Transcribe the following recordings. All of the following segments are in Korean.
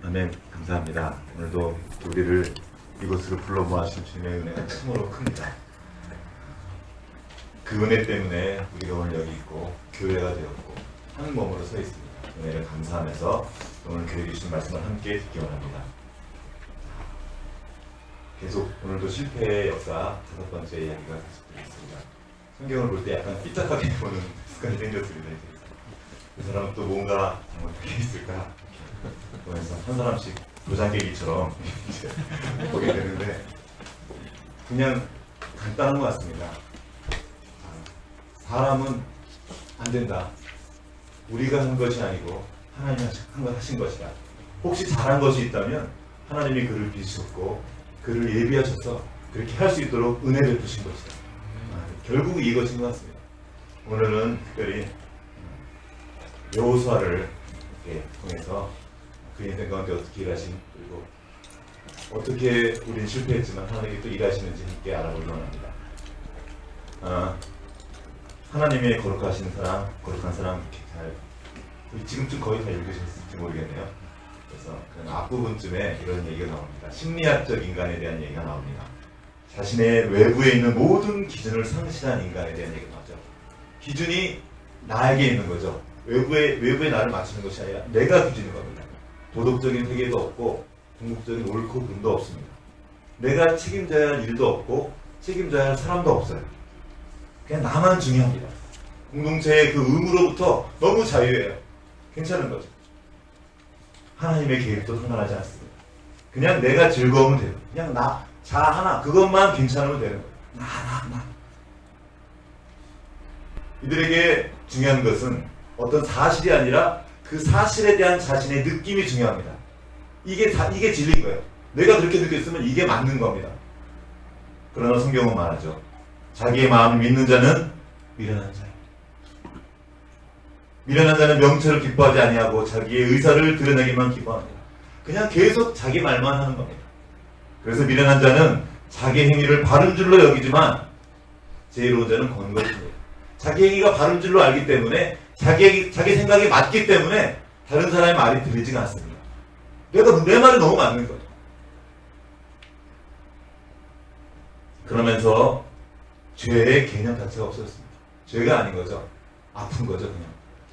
아멘. 감사합니다. 오늘도 우리를 이곳으로 불러 모아주신 주님의 은혜가 참으로 큽니다. 그 은혜 때문에 우리가 오늘 여기 있고 교회가 되었고 한 몸으로 서 있습니다. 은혜를 감사하면서 오늘 교회 주신 말씀을 함께 듣기 원합니다. 계속 오늘도 실패의 역사 5번째 이야기가 계속되겠습니다. 성경을 볼 때 약간 삐딱하게 보는 습관이 생겼습니다. 그 사람은 또 뭔가 잘못되어 있을까 보면서 한 사람씩 도장깨기처럼 보게 되는데 그냥 간단한 것 같습니다. 사람은 안 된다. 우리가 한 것이 아니고 하나님이 하신 것이다. 혹시 잘한 것이 있다면 하나님이 그를 빚으셨고 그를 예비하셔서 그렇게 할 수 있도록 은혜를 베푸신 것이다. 결국 이것인 것 같습니다. 오늘은 특별히 여호수아를 통해서 그 인생 가운데 어떻게 일하신, 그리고 어떻게 우리는 실패했지만 하나님이 또 일하시는지 함께 알아보기 원합니다. 하나님의 거룩하신 사람, 거룩한 사람 이렇게 잘 지금쯤 거의 다 읽으셨을지 모르겠네요. 그래서 그 앞부분쯤에 이런 얘기가 나옵니다. 심리학적 인간에 대한 얘기가 나옵니다. 자신의 외부에 있는 모든 기준을 상실한 인간에 대한 얘기가 나오죠. 기준이 나에게 있는 거죠. 외부에 나를 맞추는 것이 아니라 내가 기준인 겁니다. 도덕적인 회개도 없고 궁극적인 옳고 그름도 없습니다. 내가 책임져야 할 일도 없고 책임져야 할 사람도 없어요. 그냥 나만 중요합니다. 공동체의 그 의무로부터 너무 자유해요. 괜찮은 거죠. 하나님의 계획도 상관하지 않습니다. 그냥 내가 즐거우면 돼요. 그냥 자 하나 그것만 괜찮으면 되는 거예요. 나. 이들에게 중요한 것은 어떤 사실이 아니라 그 사실에 대한 자신의 느낌이 중요합니다. 이게 진리인 거예요. 내가 그렇게 느꼈으면 이게 맞는 겁니다. 그러나 성경은 말하죠. 자기의 마음을 믿는 자는 미련한 자예요. 미련한 자는 명철을 기뻐하지 아니하고 자기의 의사를 드러내기만 기뻐합니다. 그냥 계속 자기 말만 하는 겁니다. 그래서 미련한 자는 자기 행위를 바른 줄로 여기지만 지혜로운 자는 건거입니다. 자기 행위가 바른 줄로 알기 때문에 자기 생각이 맞기 때문에 다른 사람의 말이 들리지가 않습니다. 내 말이 너무 맞는 거죠. 그러면서 죄의 개념 자체가 없어졌습니다. 죄가 아닌 거죠. 아픈 거죠, 그냥.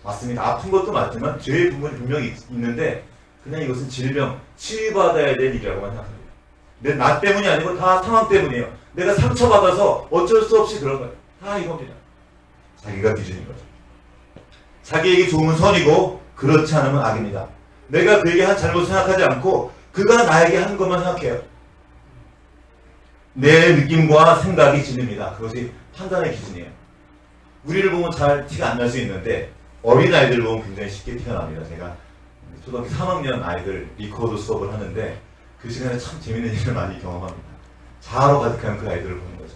맞습니다. 아픈 것도 맞지만 죄의 부분이 분명히 있는데 그냥 이것은 질병, 치유받아야 될 일이라고만 생각합니다. 나 때문이 아니고 다 상황 때문이에요. 내가 상처받아서 어쩔 수 없이 그런 거예요. 다 이겁니다. 자기가 기준인 거죠. 자기에게 좋으면 선이고 그렇지 않으면 악입니다. 내가 그에게 한 잘못 생각하지 않고 그가 나에게 한 것만 생각해요. 내 느낌과 생각이 진리입니다. 그것이 판단의 기준이에요. 우리를 보면 잘 티가 안 날 수 있는데 어린아이들 보면 굉장히 쉽게 티가 납니다. 제가 초등학교 3학년 아이들 리코더 수업을 하는데 그 시간에 참 재밌는 일을 많이 경험합니다. 자아로 가득한 그 아이들을 보는 거죠.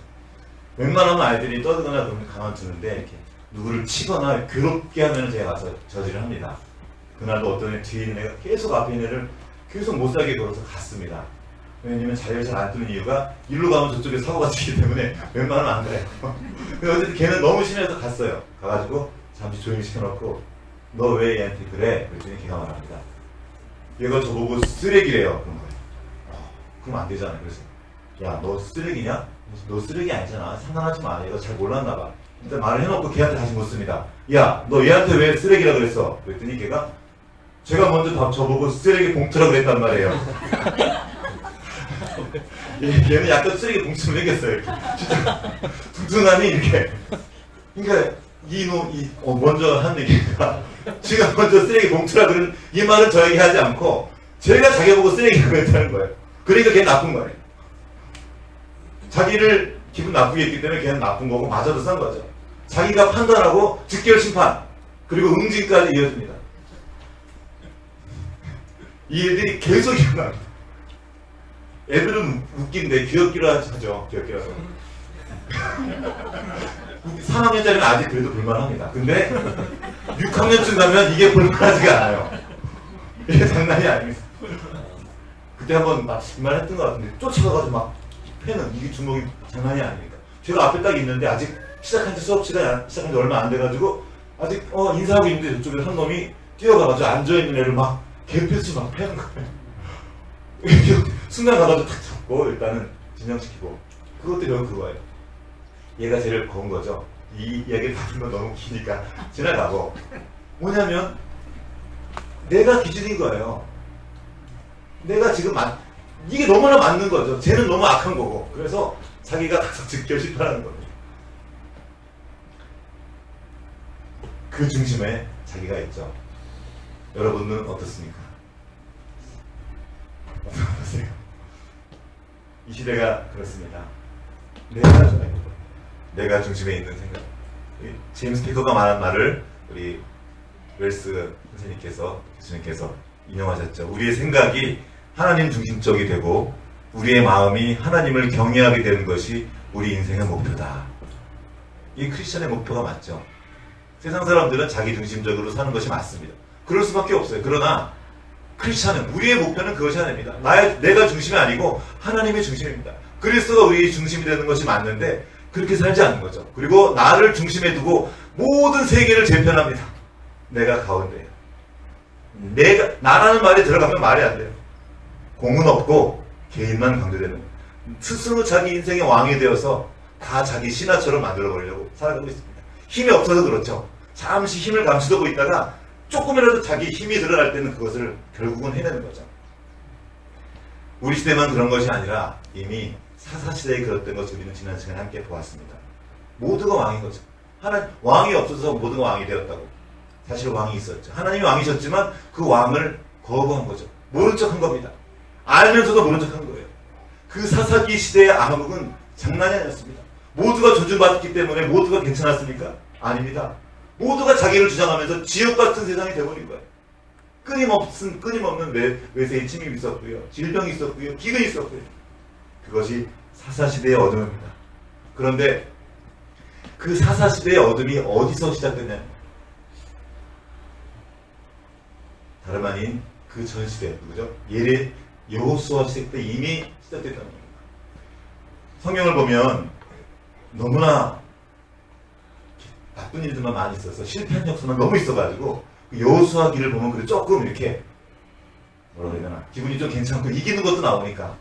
웬만하면 아이들이 떠들거나 그러면 가만두는데 이렇게 누구를 치거나 괴롭게 하면 제가 가서 저지를 합니다. 그날도 어떤 애 뒤에 있는 애가 계속 앞에 있는 애를 계속 못살게 걸어서 갔습니다. 왜냐면 자리를 잘 안 뜨는 이유가 일로 가면 저쪽에 사고가 치기 때문에 웬만하면 안 가요. 어쨌든 걔는 너무 심해서 갔어요. 가가지고 잠시 조용히 시켜놓고 너 왜 얘한테 그래? 그랬더니 걔가 말합니다. 얘가 저보고 쓰레기래요. 그런 거예요. 그럼 안 되잖아요. 그래서 야 너 쓰레기냐? 너 쓰레기 아니잖아. 상관하지 마. 얘가 잘 몰랐나 봐. 일단 말을 해놓고 걔한테 다시 묻습니다. 야 너 얘한테 왜 쓰레기라 그랬어? 그랬더니 걔가 제가 먼저 저보고 쓰레기 봉투라 그랬단 말이에요. 얘는 약간 쓰레기 봉투를 매겼어요. 진짜 둥둥하니 이렇게. 그러니까 먼저 한 얘기가 제가 먼저 쓰레기 봉투라 그런 이 말은 저에게 하지 않고 제가 자기 보고 쓰레기라고 했다는 거예요. 그러니까 걔는 나쁜 거예요. 자기를 기분 나쁘게 했기 때문에 걔는 나쁜 거고 맞아도 싼 거죠. 자기가 판단하고 즉결 심판 그리고 응징까지 이어집니다. 이 일들이 계속 일어납니다. 애들은 웃긴데 귀엽기로 하죠. 귀엽기라서. 3학년짜리는 아직 그래도 볼만합니다. 근데 6학년쯤 가면 이게 볼만하지가 않아요. 이게 장난이 아닙니다. 그때 한번 막 이 말 했던 것 같은데 쫓아가가지고 막 패는 이게 주먹이 장난이 아닙니다. 제가 앞에 딱 있는데 아직 시작한 지 얼마 안 돼가지고 아직 인사하고 있는데 저쪽에 한 놈이 뛰어가가지고 앉아있는 애를 막 개패스 막 패는 거예요. 순간 가가지고 탁 잡고 일단은 진정시키고. 그것도 결국 그거예요. 얘가 제일 거운 거죠. 이 이야기를 다 들으면 너무 기니까 지나가고. 뭐냐면 내가 기준인 거예요. 내가 지금 이게 너무나 맞는 거죠. 쟤는 너무 악한 거고. 그래서 자기가 가서 즉결 실패하는 거예요. 그 중심에 자기가 있죠. 여러분은 어떻습니까? 어떠세요? 이 시대가 그렇습니다. 내가 중심에 있는 생각. 제임스 피커가 말한 말을 우리 웰스 교수님께서 인용하셨죠. 우리의 생각이 하나님 중심적이 되고 우리의 마음이 하나님을 경외하게 되는 것이 우리 인생의 목표다. 이 크리스천의 목표가 맞죠. 세상 사람들은 자기 중심적으로 사는 것이 맞습니다. 그럴 수밖에 없어요. 그러나 크리스천은 우리의 목표는 그것이 아닙니다. 내가 중심이 아니고 하나님의 중심입니다. 그리스도가 우리의 중심이 되는 것이 맞는데 그렇게 살지 않는 거죠. 그리고 나를 중심에 두고 모든 세계를 재편합니다. 내가 가운데예요. 나라는 말이 들어가면 말이 안 돼요. 공은 없고 개인만 강조되는, 스스로 자기 인생의 왕이 되어서 다 자기 신하처럼 만들어버리려고 살아가고 있습니다. 힘이 없어서 그렇죠. 잠시 힘을 감추고 있다가 조금이라도 자기 힘이 드러날 때는 그것을 결국은 해내는 거죠. 우리 시대만 그런 것이 아니라 이미 사사시대에 그랬던 것을 우리는 지난 시간에 함께 보았습니다. 모두가 왕인 거죠. 왕이 없어서 모두가 왕이 되었다고. 사실 왕이 있었죠. 하나님이 왕이셨지만 그 왕을 거부한 거죠. 모른 척한 겁니다. 알면서도 모른 척한 거예요. 그 사사기 시대의 암흑은 장난이 아니었습니다. 모두가 존중받기 때문에 모두가 괜찮았습니까? 아닙니다. 모두가 자기를 주장하면서 지옥 같은 세상이 되어버린 거예요. 끊임없는 외세의 침입이 있었고요. 질병이 있었고요. 기근이 있었고요. 그것이 사사시대의 어둠입니다. 그런데 그 사사시대의 어둠이 어디서 시작됐냐? 다름 아닌 그 전시대, 누구죠? 여호수아 시대 때 이미 시작됐다는 겁니다. 성경을 보면 너무나 나쁜 일들만 많이 있어서 실패한 역사만 너무 있어가지고 여호수아기를 보면 그래 조금 이렇게 뭐라 그래야 되나 기분이 좀 괜찮고 이기는 것도 나오니까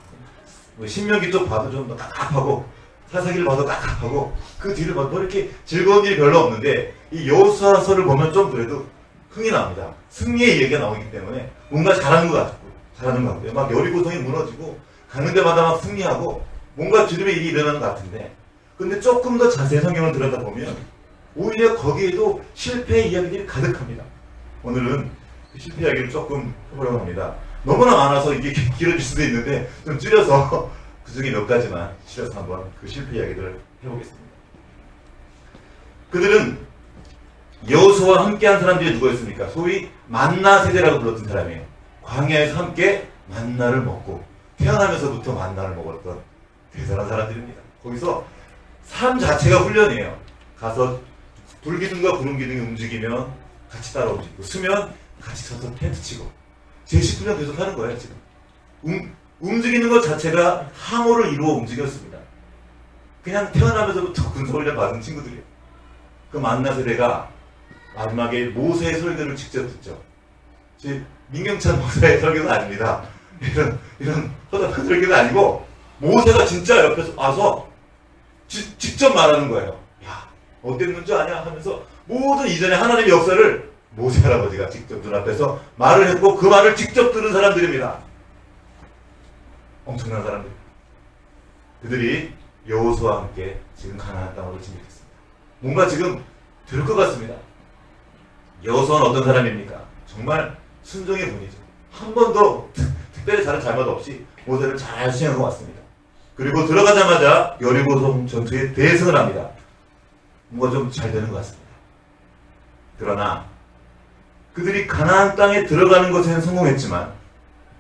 신명기 쪽 봐도 좀 깝깝하고 사사기를 봐도 깝깝하고 그 뒤를 봐도 이렇게 즐거운 일이 별로 없는데 이 여호수아서를 보면 좀 그래도 흥이 납니다. 승리의 얘기가 나오기 때문에 뭔가 잘하는 것 같고요. 막 여리고성이 무너지고 가는 데마다 막 승리하고 뭔가 주름의 일이 일어나는 것 같은데, 근데 조금 더 자세히 성경을 들여다보면 오히려 거기에도 실패의 이야기들이 가득합니다. 오늘은 그 실패 이야기를 조금 해보려고 합니다. 너무나 많아서 이게 길어질 수도 있는데 좀 줄여서 그 중에 몇 가지만 줄여서 한번 그 실패 이야기들을 해보겠습니다. 그들은 여호수아와 함께한 사람들이 누구였습니까? 소위 만나 세대라고 불렀던 사람이에요. 광야에서 함께 만나를 먹고 태어나면서부터 만나를 먹었던 대단한 사람들입니다. 거기서 삶 자체가 훈련이에요. 가서 불기둥과 구름기둥이 움직이면 같이 따라 움직이고, 쓰면 같이 서서 텐트 치고, 제19년 계속 하는 거예요. 지금 움직이는 것 자체가 항호를 이루어 움직였습니다. 그냥 태어나면서부터 군사훈련 받은 친구들이에요. 그 만나 세대가 마지막에 모세의 설교를 직접 듣죠. 민경찬 목사의 설교가 아닙니다. 이런 허접한 설교가 아니고 모세가 진짜 옆에서 와서 직접 말하는 거예요. 야, 어땠는 줄 아냐 하면서 모든 이전의 하나님의 역사를 모세 할아버지가 직접 눈앞에서 말을 했고 그 말을 직접 들은 사람들입니다. 엄청난 사람들. 그들이 여호수아와 함께 지금 가나안 땅으로 진입했습니다. 뭔가 지금 될 것 같습니다. 여호수아는 어떤 사람입니까? 정말 순종의 분이죠. 한 번도 특별히 다른 잘못 없이 모세를 잘 수행하고 왔습니다. 그리고 들어가자마자 여리고성 전투에 대승을 합니다. 뭔가 좀 잘 되는 것 같습니다. 그러나 그들이 가나안 땅에 들어가는 것에는 성공했지만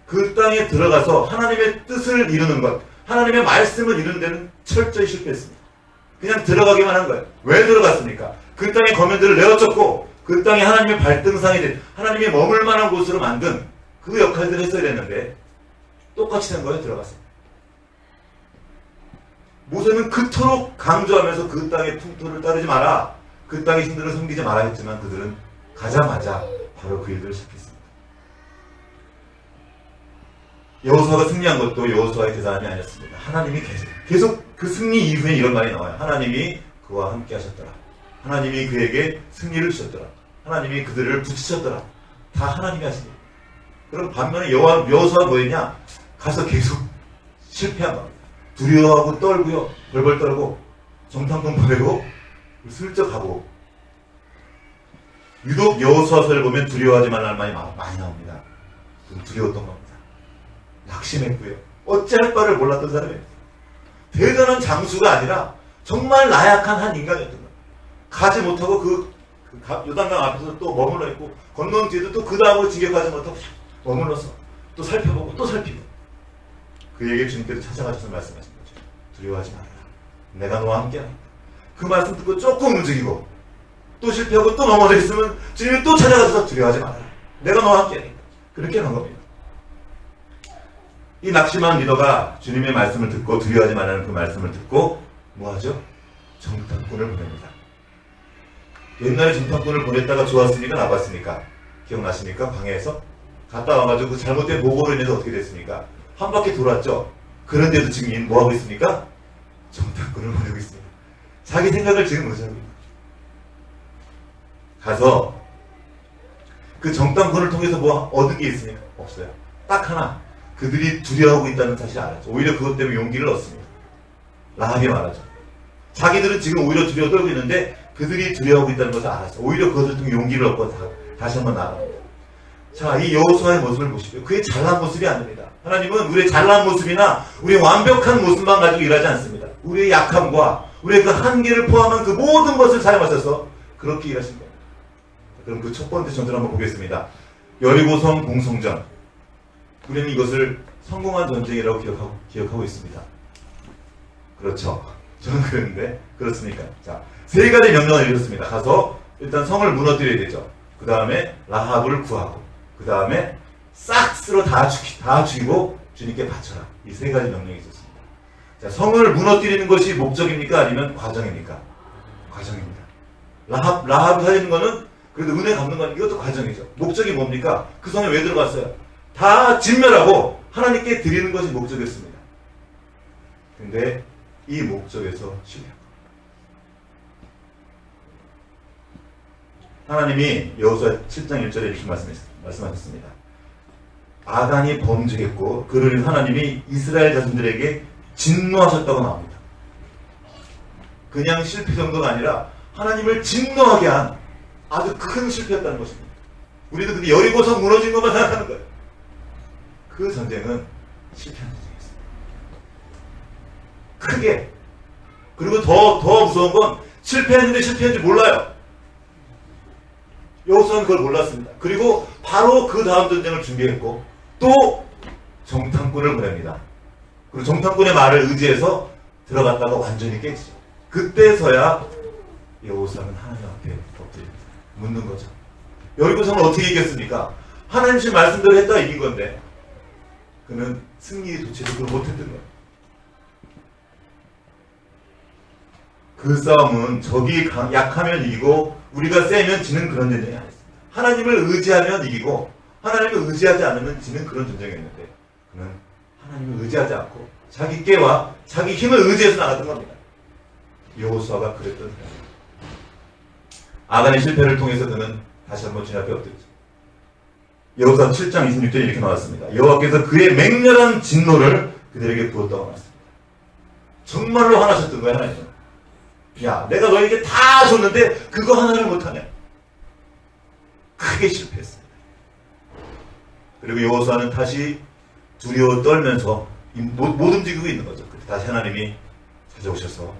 그 땅에 들어가서 하나님의 뜻을 이루는 것, 하나님의 말씀을 이루는 데는 철저히 실패했습니다. 그냥 들어가기만 한 거예요. 왜 들어갔습니까? 그 땅의 거민들을 내어쫓고 그 땅이 하나님의 발등상이 된, 하나님이 머물 만한 곳으로 만든 그 역할들을 했어야 됐는데 똑같이 된 거예요. 들어갔어요. 모세는 그토록 강조하면서 그 땅의 풍토를 따르지 마라. 그 땅의 신들을 섬기지 말아 했지만 그들은 가자마자 바로 그 일들을 시작했습니다. 여호수아가 승리한 것도 여호수아의 대단함이 아니었습니다. 하나님이 계속 그 승리 이후에 이런 말이 나와요. 하나님이 그와 함께 하셨더라. 하나님이 그에게 승리를 주셨더라. 하나님이 그들을 붙이셨더라. 다 하나님이 하시니. 그럼 반면에 여호수아가 뭐였냐? 가서 계속 실패한 겁니다. 두려워하고 떨고요. 벌벌 떨고 정탐꾼 보내고 슬쩍 가고. 유독 여호수아서를 보면 두려워하지 말라는 말이 많이 나옵니다. 좀 두려웠던 겁니다. 낙심했고요. 어찌할 바를 몰랐던 사람이에요. 대단한 장수가 아니라 정말 나약한 한 인간이었던 거예요. 가지 못하고 그 요단강 앞에서 또 머물러 있고 건너온 뒤에도 또 그 다음으로 진격하지 못하고 머물러서 또 살펴보고 또 살피고. 그에게 주님께서 찾아가셔서 말씀하신 거죠. 두려워하지 말아라. 내가 너와 함께하다. 그 말씀 듣고 조금 움직이고 또 실패하고 또 넘어져 있으면 주님이 또 찾아가셔서 두려워하지 말아라. 내가 너와 함께하다. 그렇게 한 겁니다. 이 낙심한 리더가 주님의 말씀을 듣고 두려워하지 말라는 그 말씀을 듣고 뭐하죠? 정탐꾼을 보냅니다. 옛날에 정탐꾼을 보냈다가 좋았습니까? 나빴습니까? 기억나십니까? 방에서 갔다 와가지고 그 잘못된 보고로 인해서 어떻게 됐습니까? 한 바퀴 돌았죠? 그런데도 지금 뭐하고 있습니까? 정탐꾼을 보내고 있습니다. 자기 생각을 지금 못하고 있습니다. 가서 그 정탐꾼을 통해서 뭐 얻은 게 있습니까? 없어요. 딱 하나. 그들이 두려워하고 있다는 사실을 알았죠. 오히려 그것 때문에 용기를 얻습니다. 라합이 말하죠. 자기들은 지금 오히려 두려워 떨고 있는데 그들이 두려워하고 있다는 것을 알았어요. 오히려 그것을 통해 용기를 얻고 다시 한번 나아갑니다. 자, 이 여호수아의 모습을 보십시오. 그의 잘난 모습이 아닙니다. 하나님은 우리의 잘난 모습이나 우리의 완벽한 모습만 가지고 일하지 않습니다. 우리의 약함과 우리의 그 한계를 포함한 그 모든 것을 사용하셔서 그렇게 일하신 겁니다. 그럼 그 첫 번째 전투를 한번 보겠습니다. 여리고성 공성전. 우리는 이것을 성공한 전쟁이라고 기억하고 있습니다. 그렇죠. 저는 그랬는데 그렇습니까? 자, 세 가지 명령을 내렸습니다. 가서 일단 성을 무너뜨려야 되죠. 그 다음에 라합을 구하고 그 다음에 싹 쓸어 다 죽이고 주님께 바쳐라. 이 세 가지 명령이 있었습니다. 자, 성을 무너뜨리는 것이 목적입니까? 아니면 과정입니까? 과정입니다. 라합을 살리는 거는 그래도 은혜 갚는 건 이것도 과정이죠. 목적이 뭡니까? 그 성에 왜 들어갔어요? 다 진멸하고 하나님께 드리는 것이 목적이었습니다. 근데 이 목적에서 실패한 겁니다. 하나님이 여호수아 7장 1절에 이렇게 말씀하셨습니다. 아간이 범죄했고 그를 인해서 하나님이 이스라엘 자손들에게 진노하셨다고 나옵니다. 그냥 실패 정도가 아니라 하나님을 진노하게 한 아주 큰 실패였다는 것입니다. 우리도 근데 여리고성 무너진 것만 생각하는 거예요. 그 전쟁은 실패한 전쟁이었습니다. 크게. 그리고 더 무서운 건 실패했는데 실패했는지 몰라요. 여호수아는 그걸 몰랐습니다. 그리고 바로 그 다음 전쟁을 준비했고 또 정탐꾼을 보냅니다. 그리고 정탐꾼의 말을 의지해서 들어갔다가 완전히 깨지죠. 그때서야 여호수아는 하나님 앞에 엎드립니다. 묻는 거죠. 여리고성을 어떻게 이겼습니까? 하나님 말씀대로 했다 이긴 건데 그는 승리에 도취해서 그걸 못했던 거예요. 그 싸움은 적이 약하면 이기고 우리가 세면 지는 그런 전쟁이 아니었습니다. 하나님을 의지하면 이기고 하나님을 의지하지 않으면 지는 그런 전쟁이었는데 그는 하나님을 의지하지 않고 자기 깨와 자기 힘을 의지해서 나갔던 겁니다. 여호수아가 그랬던 사람입니다. 아간의 실패를 통해서 그는 다시 한번 주님 앞에 엎드리죠. 여호수아 7장 26절에 이렇게 나왔습니다. 여호와께서 그의 맹렬한 진노를 그들에게 부었다고 나왔습니다. 정말로 화나셨던 거야 하나님은. 야, 내가 너에게 다 줬는데 그거 하나를 못하냐. 크게 실패했습니다. 그리고 여호수아는 다시 두려워 떨면서 못 움직이고 있는 거죠. 그때 다시 하나님이 찾아오셔서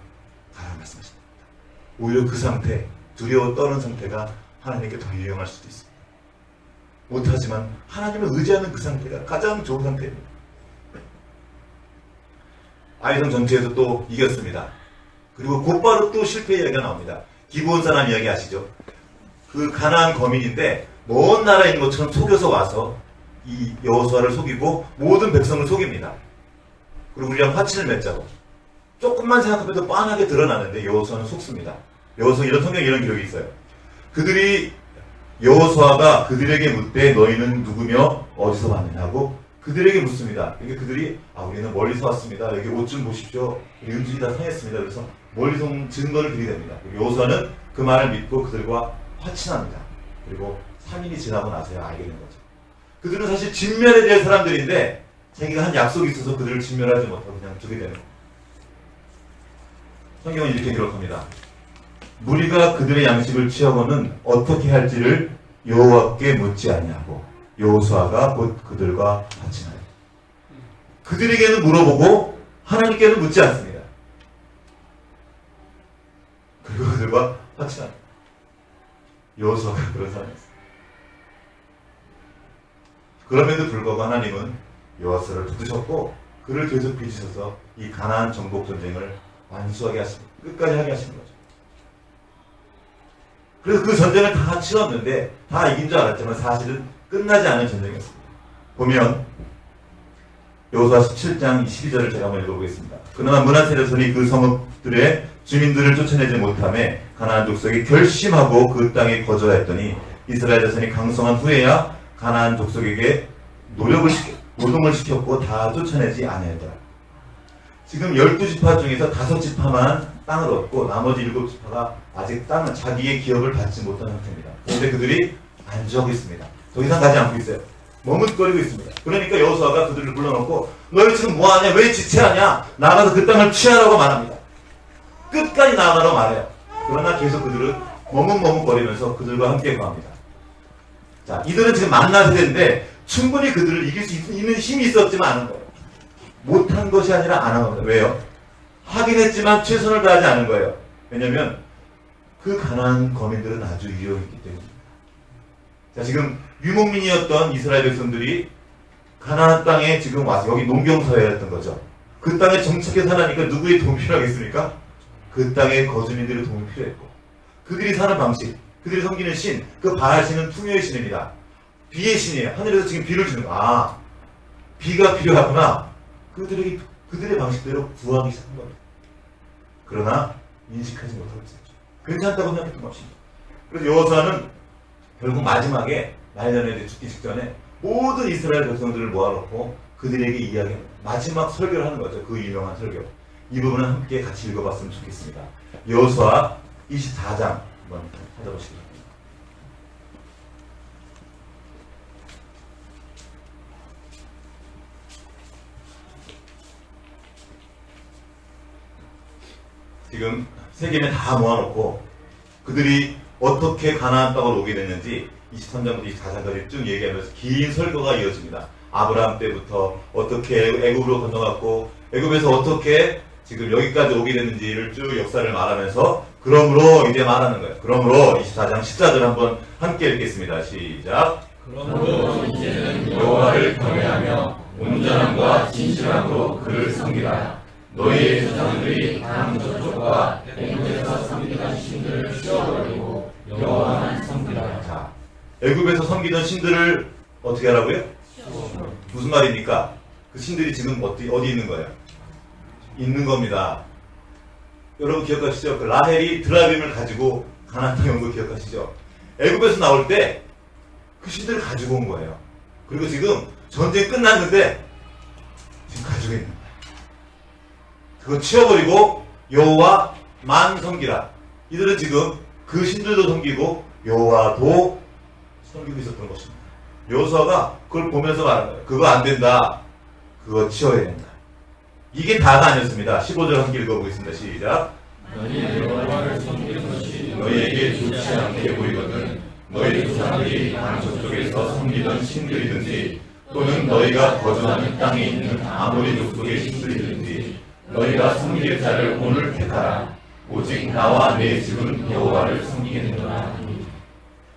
가라 말씀하십니다. 오히려 그 상태, 두려워 떠는 상태가 하나님께 더 유용할 수도 있습니다. 못하지만 하나님을 의지하는 그 상태가 가장 좋은 상태입니다. 아이성 전투에서 또 이겼습니다. 그리고 곧바로 또 실패 이야기가 나옵니다. 기브온 사람 이야기 아시죠? 그 가나안 거민인데 먼 나라에 있는 것처럼 속여서 와서 이 여호수아를 속이고 모든 백성을 속입니다. 그리고 우리랑 화친을 맺자고 조금만 생각하면 뻔하게 드러나는데 여호수아는 속습니다. 여호수아 이런 성경에 이런 기록이 있어요. 그들이 여호수아가 그들에게 묻되 너희는 누구며 어디서 왔느냐고 그들에게 묻습니다. 그러니까 그들이 우리는 멀리서 왔습니다. 여기 옷 좀 보십시오. 우리 음식이 다 상했습니다. 그래서 멀리서 온 증거를 드리됩니다. 여호수아는 그 말을 믿고 그들과 화친합니다. 그리고 3일이 지나고 나서야 알게 된 거죠. 그들은 사실 진멸해야 될 사람들인데 자기가 한 약속이 있어서 그들을 진멸하지 못하고 그냥 두게 되는 거예요. 성경은 이렇게 기록합니다. 무리가 그들의 양식을 취하고는 어떻게 할지를 여호와께 묻지 아니하고 여호수아가 곧 그들과 화친하여 그들에게는 물어보고 하나님께는 묻지 않습니다. 그리고 그들과 화친합니다. 여호수아가 그런 사람이었어요. 그럼에도 불구하고 하나님은 여호수아를 붙드셨고 그를 계속 빚으셔서 이 가나안 정복 전쟁을 완수하게 하십니다. 끝까지 하게 하신 거죠. 그래서 그 전쟁을 다 치렀는데 다 이긴 줄 알았지만 사실은 끝나지 않은 전쟁이었습니다. 보면 여호수아 17장 12절을 제가 한번 읽어보겠습니다. 그러나 므낫세 자손이 그 성읍들의 주민들을 쫓아내지 못하며 가나안 족속이 결심하고 그 땅에 거주하였더니 이스라엘 자손이 강성한 후에야 가나안 족속에게 노동을 시켰고 다 쫓아내지 아니하더라. 지금 12지파 중에서 5지파만 땅을 얻고 나머지 7지파가 아직 땅을 자기의 기업을 받지 못한 상태입니다. 그런데 그들이 안주하고 있습니다. 더 이상 가지 않고 있어요. 머뭇거리고 있습니다. 그러니까 여호수아가 그들을 불러놓고 너희 지금 뭐하냐? 왜 지체하냐? 나가서 그 땅을 취하라고 말합니다. 끝까지 나가라고 말해요. 그러나 계속 그들은 머뭇머뭇거리면서 그들과 함께 구합니다. 자, 이들은 지금 만난 세대인데 충분히 그들을 이길 수 있는 힘이 있었지만 않은 거예요. 못한 것이 아니라 안 한 겁니다. 왜요? 하긴 했지만 최선을 다하지 않은 거예요. 왜냐하면 그 가나안 거민들은 아주 유용했기 때문입니다. 자, 지금 유목민이었던 이스라엘 백성들이 가나안 땅에 지금 와서 여기 농경사회였던 거죠. 그 땅에 정착해 살아니까 누구의 도움이 필요하겠습니까? 그 땅의 거주민들의 도움이 필요했고 그들이 사는 방식, 그들이 섬기는 신, 그 바알 신은 풍요의 신입니다. 비의 신이에요. 하늘에서 지금 비를 주는 거. 비가 필요하구나. 그들의 방식대로 구하기 시작한 겁니다. 그러나 인식하지 못하고 있었죠. 괜찮다고 생각했던 것입니다. 그래서 여호수아는 결국 마지막에 말년에 죽기 직전에 모든 이스라엘 백성들을 모아놓고 그들에게 이야기합니다. 마지막 설교를 하는 거죠. 그 유명한 설교. 이 부분은 함께 같이 읽어봤으면 좋겠습니다. 여호수아 24장 한번 찾아보시기 바랍니다. 지금 세겜에 다 모아놓고 그들이 어떻게 가나안 땅을 오게 됐는지 23장부터 24장까지 쭉 얘기하면서 긴 설교가 이어집니다. 아브라함 때부터 어떻게 애굽으로 건너갔고 애굽에서 어떻게 지금 여기까지 오게 됐는지를 쭉 역사를 말하면서 그러므로 이제 말하는 거예요. 그러므로 24장 14절 한번 함께 읽겠습니다. 시작. 그러므로 이제는 여호와를 경외하며 온전함과 진실함으로 그를 섬기라. 너희의 조상들이 강 저쪽과 애굽에서 섬기던 신들을 치워버리고 여호와만 섬기라. 자, 애굽에서 섬기던 신들을 어떻게 하라고요? 무슨 말입니까? 그 신들이 지금 어디 있는 거예요? 있는 겁니다. 여러분 기억하시죠? 그 라헬이 드라빔을 가지고 가나안 땅에 온 거 기억하시죠? 애굽에서 나올 때 그 신들을 가지고 온 거예요. 그리고 지금 전쟁 끝났는데 지금 가지고 있는 거예요. 그거 치워버리고 여호와만 섬기라. 이들은 지금 그 신들도 섬기고 여호와도 섬기고 있었던 것입니다. 여호수아가 그걸 보면서 말하는 거예요. 그거 안 된다. 그거 치워야 된다. 이게 다가 아니었습니다. 15절 함께 읽어보겠습니다. 시작. 너희 여호와를 섬기는 것이 너희에게 좋지 않게 보이거든 너희 조상들이 강 저쪽에서 섬기던 신들이든지 또는 너희가 거주하는 땅에 있는 아모리 족속의 신들이든지 너희가 섬길 자를 오늘 택하라. 오직 나와 내 집은 여호와를 섬기겠노라.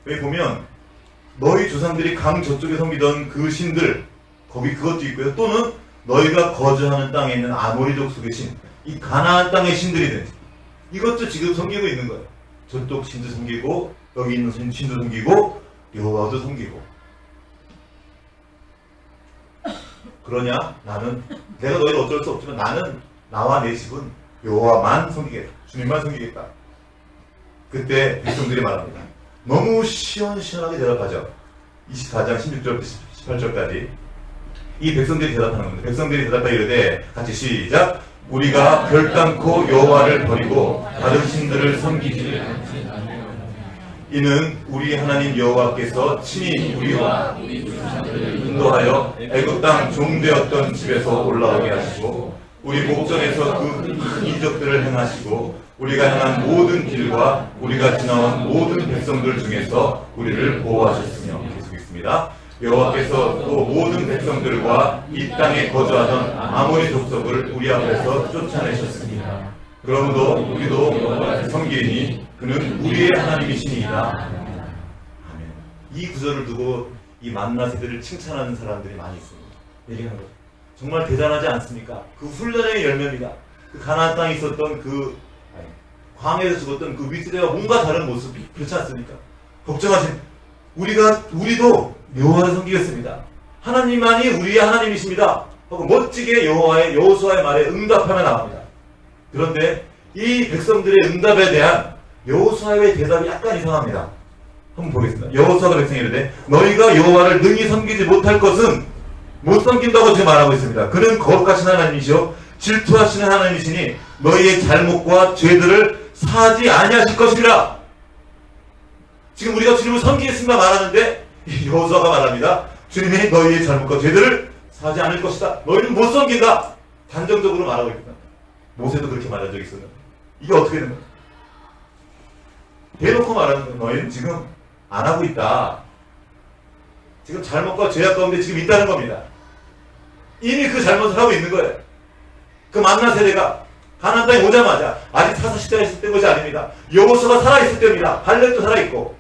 여기 보면 너희 조상들이 강 저쪽에 섬기던 그 신들 거기 그것도 있고요. 또는 너희가 거주하는 땅에 있는 아모리 족속의 신, 이 가나안 땅의 신들이든지 이것도 지금 섬기고 있는 거예요. 저쪽 신도 섬기고 여기 있는 신도 섬기고 여호와도 섬기고. 그러냐? 나는 내가 너희를 어쩔 수 없지만 나는 나와 내 집은 여호와만 섬기겠다. 주님만 섬기겠다. 그때 백성들이 말합니다. 너무 시원시원하게 대답하죠. 24장 16절부터 18절까지 이 백성들이 대답하는 겁니다. 백성들이 대답하여 이르되 같이 시작. 우리가 결단코 여호와를 버리고 다른 신들을 섬기지 이는 우리 하나님 여호와께서 친히 우리와 인도하여 애굽 땅 종되었던 집에서 올라오게 하시고 우리 목전에서 그 큰 이적들을 행하시고 우리가 행한 모든 길과 우리가 지나온 모든 백성들 중에서 우리를 보호하셨으며 계속 있습니다. 여호와께서 또 모든 백성들과 이 땅에 거주하던 아모리 족속을 우리 앞에서 쫓아내셨습니다. 그러므로 우리도 여호와를 섬기니 그는 우리의 하나님이시니이다. 아멘. 이 구절을 두고 이 만나 세대를 칭찬하는 사람들이 많이 있습니다. 얘기하는 거죠. 정말 대단하지 않습니까? 그 훈련의 열매입니다. 그 가나안 땅에 있었던 광야에서 죽었던 그 윗세대와 뭔가 다른 모습이 그렇지 않습니까? 걱정하신 우리도 여호와를 섬기겠습니다. 하나님만이 우리의 하나님이십니다. 하고 멋지게 여호수아의 말에 응답하며 나옵니다. 그런데 이 백성들의 응답에 대한 여호수아의 대답이 약간 이상합니다. 한번 보겠습니다. 여호수아가 백성에 이르되 너희가 여호와를 능히 섬기지 못할 것은 못 섬긴다고 지금 말하고 있습니다. 그는 거룩하신 하나님이시오 질투하시는 하나님이시니 너희의 잘못과 죄들을 사하지 아니하실 것이라. 지금 우리가 주님을 섬기겠습니다 말하는데 여호수아가 말합니다. 주님이 너희의 잘못과 죄들을 사하지 않을 것이다. 너희는 못 섬긴다. 단정적으로 말하고 있다. 모세도 그렇게 말한 적이 있었는데 이게 어떻게 된 거야? 대놓고 말하는 거야. 너희는 지금 안 하고 있다. 지금 잘못과 죄악 가운데 지금 있다는 겁니다. 이미 그 잘못을 하고 있는 거예요. 그 만나 세대가 가나안 땅에 오자마자 아직 사사 시대가 있을 때인 것이 아닙니다. 여호수아가 살아있을 때입니다. 갈렙도 살아있고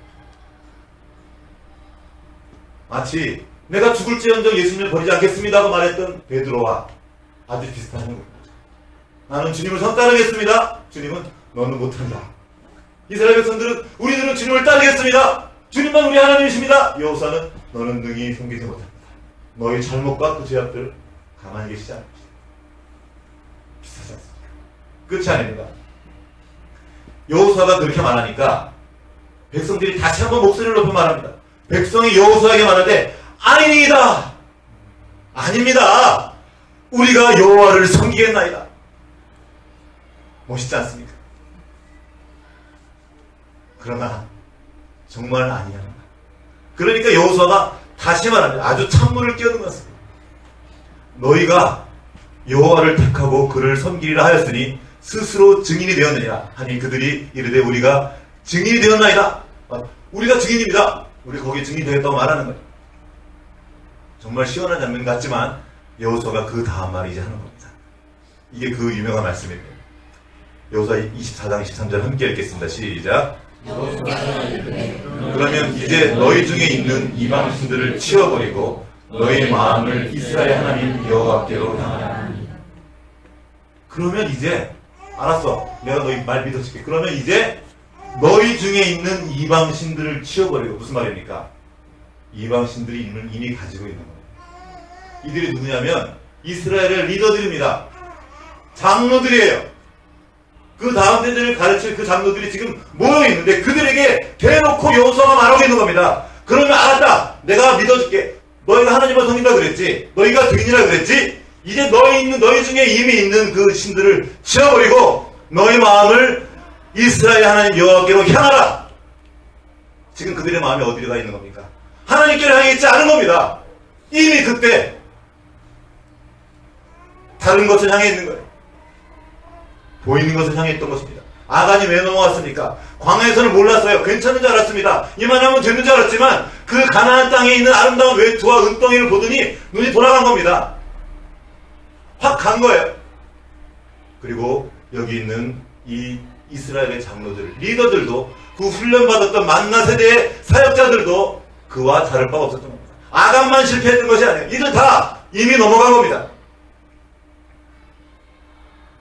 마치 내가 죽을지언정 예수님을 버리지 않겠습니다고 말했던 베드로와 아주 비슷한 겁니다. 나는 주님을 따르겠습니다. 주님은 너는 못한다. 이스라엘 백성들은 우리들은 주님을 따르겠습니다. 주님만 우리 하나님이십니다. 여호수아는 너는 능히 섬기지 못합니다. 너희 잘못과 그 죄악들 가만히 계시지 않습니다. 비슷하지 않습니까? 끝이 아닙니다. 여호수아가 그렇게 말하니까 백성들이 다시 한번 목소리를 높여 말합니다. 백성이 여호수아에게 말하되 아니이다. 아닙니다. 우리가 여호와를 섬기겠나이다. 멋있지 않습니까? 그러나 정말 아니야. 그러니까 여호수아가 다시 말합니다. 아주 찬물을 끼얹는 것입니다. 너희가 여호와를 택하고 그를 섬기리라 하였으니 스스로 증인이 되었느냐 하니 그들이 이르되 우리가 증인이 되었나이다. 우리가 증인입니다. 우리 거기에 증인이 되었다고 말하는 거예요. 정말 시원한 장면 같지만 여호수아가 그 다음 말을 이제 하는 겁니다. 이게 그 유명한 말씀입니다. 여호수아 24장 23절 함께 읽겠습니다. 시작. 그러면 이제 너희 중에 있는 이방 신들을 치워버리고 너희 마음을 이스라엘 하나님 여호와께로 향하라. 그러면 이제 알았어. 내가 너희 말 믿어줄게. 그러면 이제 너희 중에 있는 이방 신들을 치워버리고 무슨 말입니까? 이방 신들이 이미 가지고 있는 거예요. 이들이 누구냐면 이스라엘의 리더들입니다. 장로들이에요. 그 다음 세대를 가르칠 그 장로들이 지금 모여있는데 그들에게 대놓고 여호수아가 말하고 있는 겁니다. 그러면 알았다. 내가 믿어줄게. 너희가 하나님을 섬긴다 그랬지. 너희가 증인이라 그랬지. 이제 너희 중에 이미 있는 그 신들을 치워버리고 너희 마음을 이스라엘 하나님 여호와께로 향하라. 지금 그들의 마음이 어디로 가 있는 겁니까? 하나님께로 향해 있지 않은 겁니다. 이미 그때 다른 것을 향해 있는 거예요. 보이는 것을 향해 있던 것입니다. 아간이 왜 넘어왔습니까? 광야에서는 몰랐어요. 괜찮은 줄 알았습니다. 이만하면 되는 줄 알았지만 그 가나안 땅에 있는 아름다운 외투와 은덩이를 보더니 눈이 돌아간 겁니다. 확 간 거예요. 그리고 여기 있는 이 이스라엘의 장로들, 리더들도 그 훈련받았던 만나 세대의 사역자들도 그와 다를 바가 없었던 겁니다. 아간만 실패했던 것이 아니에요. 이들 다 이미 넘어간 겁니다.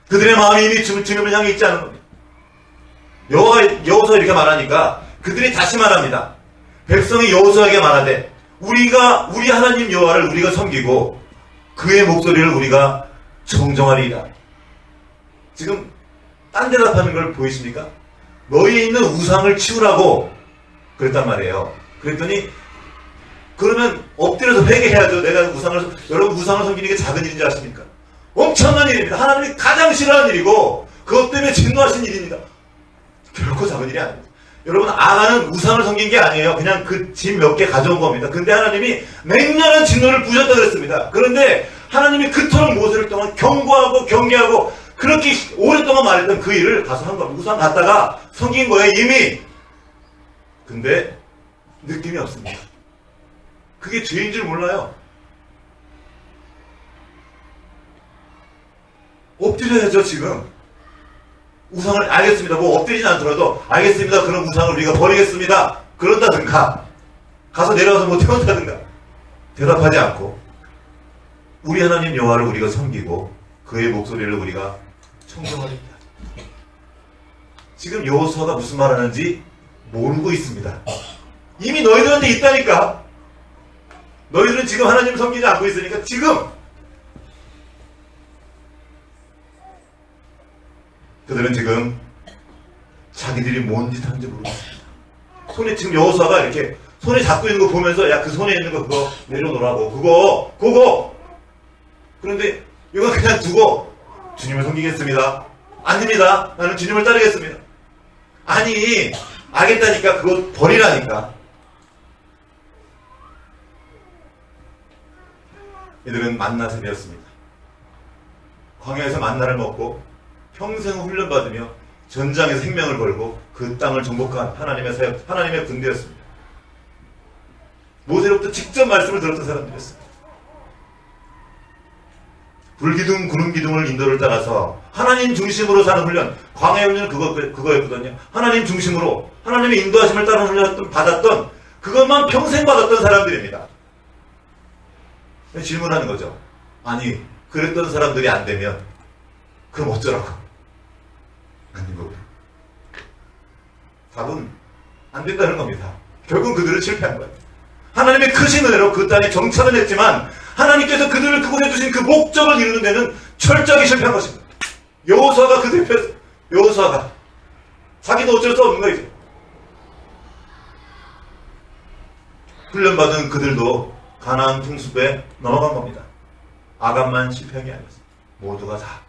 그들의 마음이 이미 주님을 향해 있지 않은 겁니다. 여호수아 이렇게 말하니까 그들이 다시 말합니다. 백성이 여호수아에게 말하되 우리 하나님 여호와를 우리가 섬기고 그의 목소리를 우리가 정정하리이다. 지금 딴 대답하는 걸 보이십니까? 너희에 있는 우상을 치우라고 그랬단 말이에요. 그랬더니 그러면 엎드려서 회개해야죠. 내가 여러분 우상을 섬기는 게 작은 일인지 아십니까? 엄청난 일입니다. 하나님이 가장 싫어하는 일이고 그것 때문에 진노하신 일입니다. 결코 작은 일이 아닙니다. 여러분 아가는 우상을 섬긴 게 아니에요. 그냥 그 집 몇 개 가져온 겁니다. 근데 하나님이 맹렬한 진노를 부으셨다 그랬습니다. 그런데 하나님이 그토록 모세를 동안 경고하고 경계하고 그렇게 오랫동안 말했던 그 일을 가서 한 겁니다. 우상 갖다가 섬긴 거예요 이미. 근데 느낌이 없습니다. 그게 죄인 줄 몰라요. 엎드려야죠 지금. 우상을 알겠습니다. 뭐 엎드리진 않더라도 알겠습니다. 그런 우상을 우리가 버리겠습니다. 그런다든가 가서 내려가서 뭐 태운다든가 대답하지 않고 우리 하나님 여호와를 우리가 섬기고 그의 목소리를 우리가 청정하리이다. 지금 여호수아가 무슨 말하는지 모르고 있습니다. 이미 너희들한테 있다니까. 너희들은 지금 하나님을 섬기지 않고 있으니까 지금 그들은 지금 자기들이 뭔 짓 하는지 모르겠습니다. 손에 지금 여호수아가 이렇게 손에 잡고 있는 거 보면서 야 그 손에 있는 거 그거 내려놓으라고 그거 그런데 이거 그냥 두고 주님을 섬기겠습니다. 아닙니다. 나는 주님을 따르겠습니다. 아니 알겠다니까 그거 버리라니까. 이들은 만나 세대였습니다. 광야에서 만나를 먹고 평생 훈련받으며 전장에서 생명을 걸고 그 땅을 정복한 하나님의 군대였습니다. 모세로부터 직접 말씀을 들었던 사람들이었습니다. 불기둥 구름기둥을 인도를 따라서 하나님 중심으로 사는 훈련, 광야 훈련은 그거였거든요. 하나님 중심으로 하나님의 인도하심을 따라 받았던 그것만 평생 받았던 사람들입니다. 질문하는 거죠. 아니 그랬던 사람들이 안 되면 그럼 어쩌라고? 아니고 답은 안 된다는 겁니다. 결국 그들은 실패한 거예요. 하나님의 크신 은혜로 그 땅에 정착은 했지만 하나님께서 그들을 그곳에 두신 그 목적을 이루는 데는 철저하게 실패한 것입니다. 여호수아가 그 대표였어요. 여호수아가 자기도 어쩔 수 없는 거죠. 훈련받은 그들도 가나안 풍습에 넘어간 겁니다. 아간만 실패한 게 아니었어요. 모두가 다.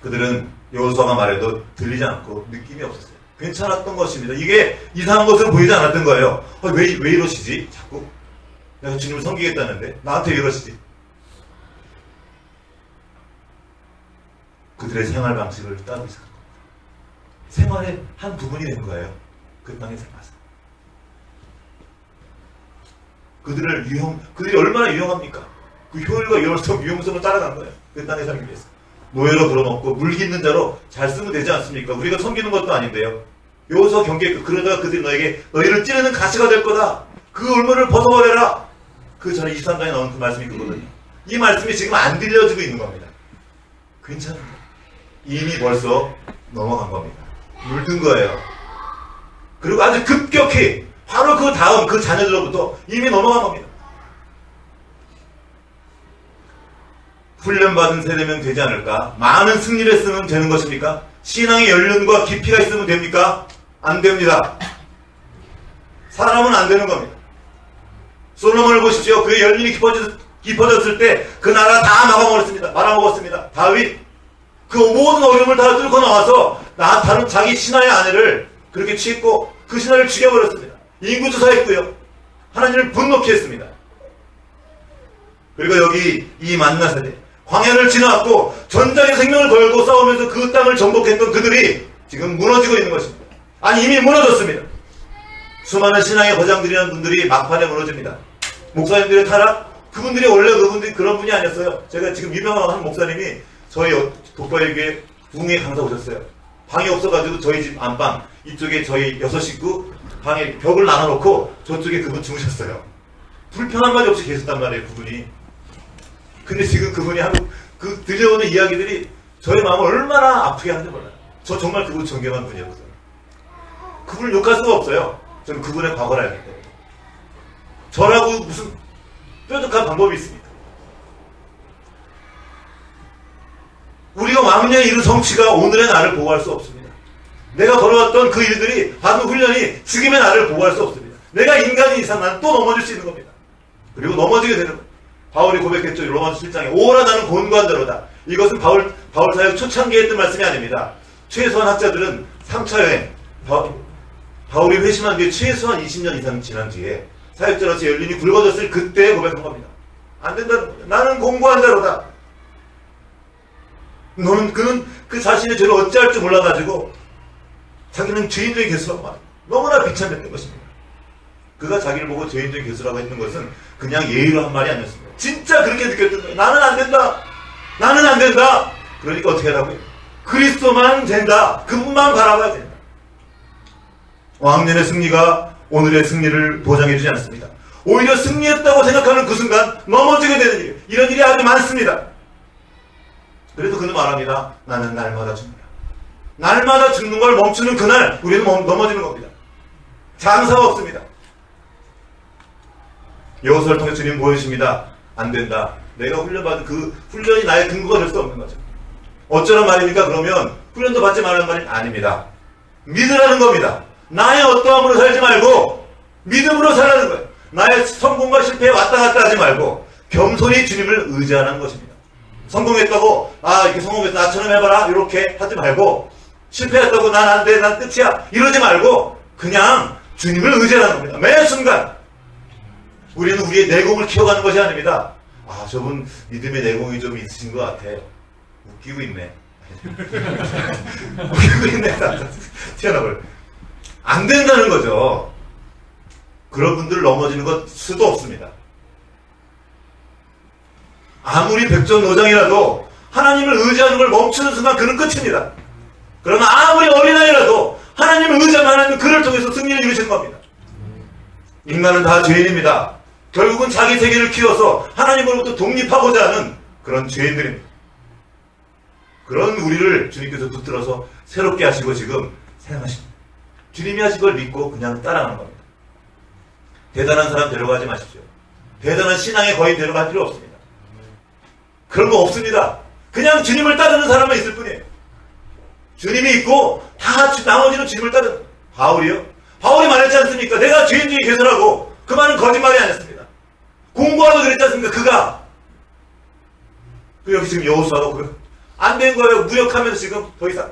그들은 여호수아가 말해도 들리지 않고 느낌이 없었어요. 괜찮았던 것입니다. 이게 이상한 것으로 보이지 않았던 거예요. 왜 이러시지? 자꾸 내가 주님을 섬기겠다는데 나한테 왜 이러시지? 그들의 생활 방식을 따르고 있었던 겁니다. 생활의 한 부분이 된 거예요. 그 땅에 살아서. 그들이 얼마나 유용합니까? 그 효율과 유용성을 따라간 거예요. 그 땅에 살기 위해서. 노예로 벌어먹고 물깃는 자로 잘 쓰면 되지 않습니까? 우리가 섬기는 것도 아닌데요. 여기서 그러다가 그들이 너희를 찌르는 가시가 될 거다. 그 울무를 벗어버려라. 그 전에 23장에 나온 그 말씀이 그거거든요. 이 말씀이 지금 안 들려지고 있는 겁니다. 괜찮은 거예요. 이미 벌써 넘어간 겁니다. 물든 거예요. 그리고 아주 급격히 바로 그 다음 그 자녀들로부터 이미 넘어간 겁니다. 훈련받은 세대면 되지 않을까? 많은 승리를 했으면 되는 것입니까? 신앙의 연륜과 깊이가 있으면 됩니까? 안 됩니다. 사람은 안 되는 겁니다. 솔로몬을 보십시오. 그의 연륜이 깊어졌을 때 그 나라 다 말아먹었습니다. 다윗 그 모든 어려움을 다 뚫고 나와서 다른 자기 신하의 아내를 그렇게 취했고 그 신하를 죽여버렸습니다. 인구조사했고요. 하나님을 분노케 했습니다. 그리고 여기 이 만나 세대 광야를 지나왔고 전장에 생명을 걸고 싸우면서 그 땅을 정복했던 그들이 지금 무너지고 있는 것입니다. 아니 이미 무너졌습니다. 수많은 신앙의 거장들이라는 분들이 막판에 무너집니다. 목사님들의 타락? 그분들이 원래 그런 분이 아니었어요. 제가 지금 유명한 한 목사님이 저희 독과일교회 부흥회 강사 오셨어요. 방이 없어가지고 저희 집 안방 이쪽에 저희 6식구 방에 벽을 나눠놓고 저쪽에 그분 주무셨어요. 불편한 말이 없이 계셨단 말이에요 그분이. 근데 지금 그분이 하는 그 들려오는 이야기들이 저의 마음을 얼마나 아프게 하는지 몰라요. 저 정말 그분 존경하는 분이었어요. 그분을 욕할 수가 없어요. 저는 그분의 과거를 알기 때문에. 저라고 무슨 뾰족한 방법이 있습니까? 우리가 왕년에 이룬 성취가 오늘의 나를 보호할 수 없습니다. 내가 걸어왔던 그 일들이, 받은 훈련이 지금의 나를 보호할 수 없습니다. 내가 인간인 이상 나는 또 넘어질 수 있는 겁니다. 그리고 넘어지게 되는 거예요. 바울이 고백했죠. 로마서 7장에 오라 나는 곤고한 자로다. 이것은 바울 사역 초창기에 했던 말씀이 아닙니다. 최소한 학자들은 3차 여행, 바울이 회심한 뒤에 최소한 20년 이상 지난 뒤에 사역자로서 열림이 굵어졌을 그때 고백한 겁니다. 안 된다. 나는 공고한 자로다. 그는 그 자신의 죄를 어찌할 줄 몰라가지고 자기는 죄인적인 개수라고 말합니다. 너무나 비참했던 것입니다. 그가 자기를 보고 죄인적인 개수라고 했던 것은 그냥 예의로 한 말이 아니었습니다. 진짜 그렇게 느꼈던 거예요. 나는 안 된다. 나는 안 된다. 그러니까 어떻게 하라고요? 그리스도만 된다. 그분만 바라봐야 된다. 왕년의 승리가 오늘의 승리를 보장해주지 않습니다. 오히려 승리했다고 생각하는 그 순간 넘어지게 되는 일, 이런 일이 아주 많습니다. 그래서 그는 말합니다. 나는 날마다 죽는다. 날마다 죽는 걸 멈추는 그날 우리는 넘어지는 겁니다. 장사가 없습니다. 여호수아를 통해 주님 보여주십니다. 안 된다. 내가 훈련받은 그 훈련이 나의 근거가 될 수 없는 거죠. 어쩌란 말입니까? 그러면 훈련도 받지 말라는 말이 아닙니다. 믿으라는 겁니다. 나의 어떠함으로 살지 말고 믿음으로 살라는 거예요. 나의 성공과 실패에 왔다 갔다 하지 말고 겸손히 주님을 의지하는 것입니다. 성공했다고 이렇게 성공했어 나처럼 해봐라 이렇게 하지 말고 실패했다고 난 안 돼 난 끝이야 이러지 말고 그냥 주님을 의지하는 겁니다. 매 순간 우리는 우리의 내공을 키워가는 것이 아닙니다. 저분 믿음의 내공이 좀 있으신 것 같아. 웃기고 있네. 웃기고 있네. 튀어나올. 안 된다는 거죠. 그런 분들 넘어지는 것 수도 없습니다. 아무리 백전노장이라도 하나님을 의지하는 걸 멈추는 순간 그는 끝입니다. 그러나 아무리 어린아이라도 하나님을 의지하면 하나님은 그를 통해서 승리를 이루시는 겁니다. 인간은 다 죄인입니다. 결국은 자기 세계를 키워서 하나님으로부터 독립하고자 하는 그런 죄인들입니다. 그런 우리를 주님께서 붙들어서 새롭게 하시고 지금 사용하십니다. 주님이 하신 걸 믿고 그냥 따라가는 겁니다. 대단한 사람 데려가지 마십시오. 대단한 신앙에 거의 데려갈 필요 없습니다. 그런 거 없습니다. 그냥 주님을 따르는 사람만 있을 뿐이에요. 주님이 있고 다 나머지는 주님을 따르는. 바울이요? 바울이 말했지 않습니까? 내가 죄인 중에 개설하고 그 말은 거짓말이 아니었습니다. 공부하도 그랬지 않습니까? 그가 여기 지금 여호수아가 안 된 거예요. 무력하면서 지금 더 이상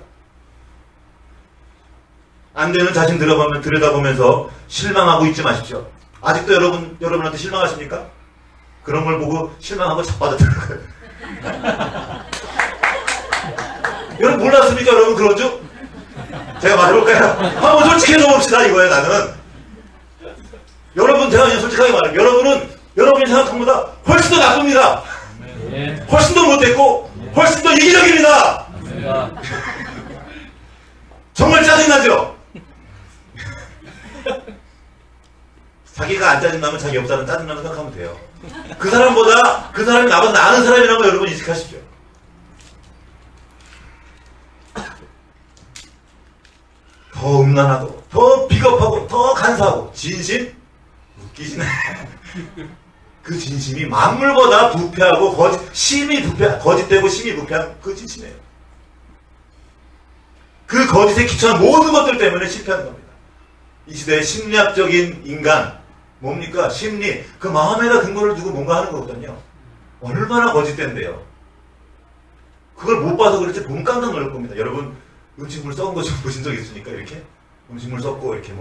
안 되는 자신 들여다보면서 실망하고 있지 마십시오. 아직도 여러분한테 실망하십니까? 그런 걸 보고 실망하고 자빠져들어가요. 여러분 몰랐습니까? 여러분 그런 줄? 제가 말해볼까요? 한번 솔직해져 봅시다 이거예요. 나는 여러분 제가 그냥 솔직하게 말해요. 여러분이 생각한 것보다 훨씬 더 나쁩니다. 훨씬 더 못됐고 훨씬 더 이기적입니다. 정말 짜증나죠? 자기가 안 짜증나면 자기 옆 사람 짜증나면 생각하면 돼요. 그 사람이 나보다 나은 사람이라는 거 여러분 인식하십시오. 더 음란하고 더 비겁하고 더 간사하고 진심? 웃기시네. 그 진심이 만물보다 부패하고 거짓되고 심히 부패한 그 진심이에요. 그 거짓에 기초한 모든 것들 때문에 실패하는 겁니다. 이 시대의 심리학적인 인간 뭡니까? 심리, 그 마음에다 근거를 두고 뭔가 하는 거거든요. 얼마나 거짓된데요. 그걸 못 봐서 그렇지 보면 깜짝 놀랄 겁니다. 여러분 음식물 썩은 거 좀 보신 적 있으니까 이렇게 음식물 썩고 이렇게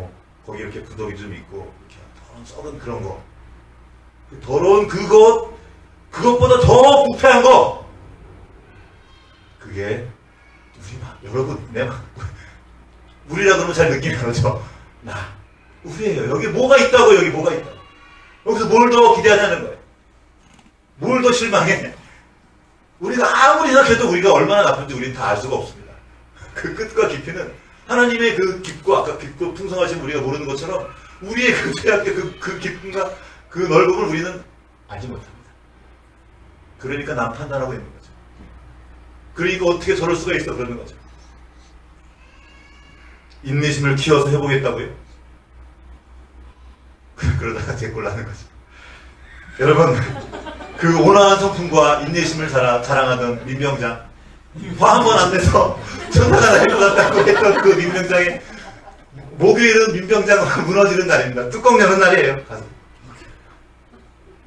거기 이렇게 구더기 좀 있고 이렇게 더러운 썩은 그런 거 더러운 그것보다 더 부패한 거 그게 여러분 우리라 그러면 잘 느낌이 그러죠. 우리예요. 여기 뭐가 있다고 여기 뭐가 있다. 여기서 뭘 더 기대하냐는 거예요. 뭘 더 실망해. 우리가 아무리 생각해도 우리가 얼마나 나쁜지 우리는 다 알 수가 없습니다. 그 끝과 깊이는 하나님의 그 깊고 아까 깊고 풍성하신 우리가 모르는 것처럼 우리의 그 죄악의 그 깊음과 그 넓음을 우리는 알지 못합니다. 그러니까 남 판단하고 있는 거죠. 그러니까 어떻게 저럴 수가 있어 그러는 거죠. 인내심을 키워서 해보겠다고요? 그러다가 제꼴 나는 거죠. 여러분 그 온화한 성품과 인내심을 자랑하던 민병장 화 한 번 안 내서 천사가 날 것 같다고 했던 그 민병장에 목요일은 민병장 무너지는 날입니다. 뚜껑 여는 날이에요. 가서.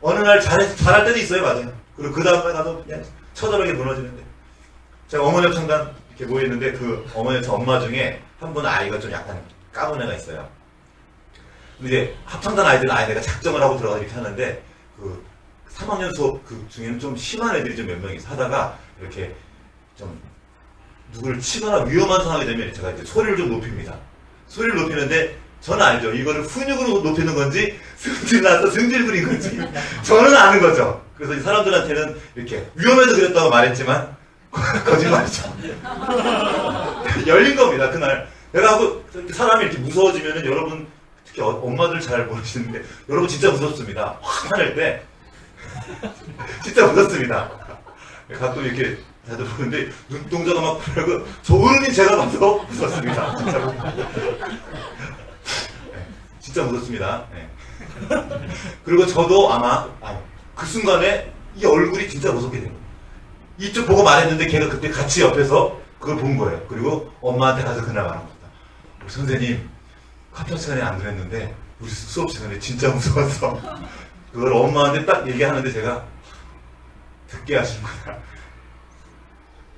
어느 날 잘할 때도 있어요. 맞아요. 그리고 그 다음에 가서 그냥 처절하게 무너지는데 제가 어머니 합창단 이렇게 모였는데 그 어머니 합창 엄마 중에 한 분 아이가 좀 약간 까문 애가 있어요. 근데 합창단 아이들은 작정을 하고 들어가서 이렇게 하는데 그 3학년 수업 그 중에는 좀 심한 애들이 좀 몇 명이 하다가 이렇게 좀 누구를 치거나 위험한 상황이 되면 제가 이제 소리를 좀 높입니다. 소리를 높이는데 저는 알죠. 이거를 훈육으로 높이는 건지 승질 나서 승질 부린 건지 저는 아는 거죠. 그래서 이 사람들한테는 이렇게 위험해서 그랬다고 말했지만 거짓말이죠. 열린 겁니다. 그날 내가 하고 사람이 이렇게 무서워지면은 여러분 특히 엄마들 잘 모르시는데 여러분 진짜 무섭습니다. 확 화낼 때 진짜 무섭습니다. 가끔 이렇게 다들 보는데 눈동자가 막 풀고 저 어른이 제가 봐서 무섭습니다. 진짜로. 진짜 무섭습니다. 네. 그리고 저도 아마 그 순간에 이 얼굴이 진짜 무섭게 된 거예요. 이쪽 보고 말했는데 걔가 그때 같이 옆에서 그걸 본 거예요. 그리고 엄마한테 가서 그날 말한 겁니다. 우리 선생님 합창 시간에 안 그랬는데 우리 수업 시간에 진짜 무서웠어. 그걸 엄마한테 딱 얘기하는데 제가 듣게 하시는구나.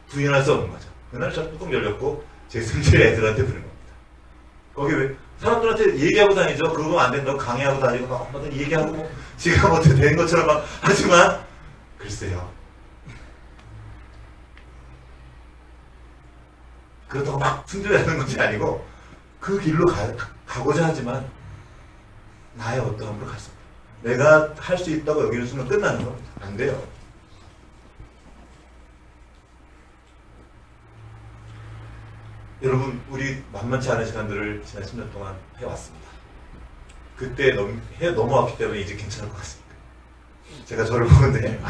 부인할 수 없는 거죠. 그날 저 뚜껑 열렸고 제 승질 애들한테 부른 겁니다. 거기 왜 사람들한테 얘기하고 다니죠. 그거 안 된다고 강의하고 다니고 막 엄마들 얘기하고 뭐 지가 뭐 어떻게 된 것처럼 막 하지만 글쎄요. 그렇다고 막 승질내는 것이 아니고 그 길로 가고자 하지만 나의 어떠함으로 갈 수 없다. 내가 할 수 있다고 여기는 순간 끝나는 겁니다. 안 돼요. 여러분 우리 만만치 않은 시간들을 지난 10년 동안 해왔습니다. 그때 넘어왔기 때문에 이제 괜찮을 것 같습니다. 제가 저를 보는데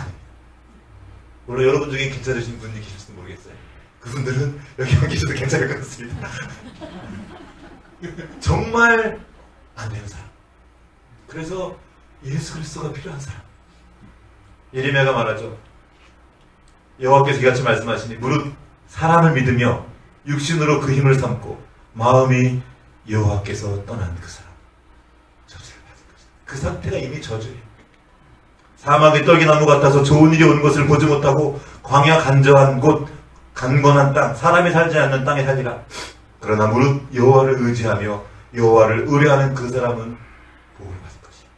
물론 여러분 중에 괜찮으신 분이 계실지도 모르겠어요. 그분들은 여기만 계셔도 괜찮을 것 같습니다. 정말 안 되는 사람. 그래서 예수 그리스도가 필요한 사람. 예레미야가 말하죠. 여호와께서 이같이 말씀하시니 무릇 사람을 믿으며 육신으로 그 힘을 삼고 마음이 여호와께서 떠난 그 사람 저주를 받을 것이다. 그 상태가 이미 저주예요. 사막의 떨기나무 같아서 좋은 일이 오는 것을 보지 못하고 광야 간절한 곳 간건한 땅 사람이 살지 않는 땅에 살리라. 그러나 무릇 여호와를 의지하며 여호와를 의뢰하는 그 사람은 복을 받을 것이다.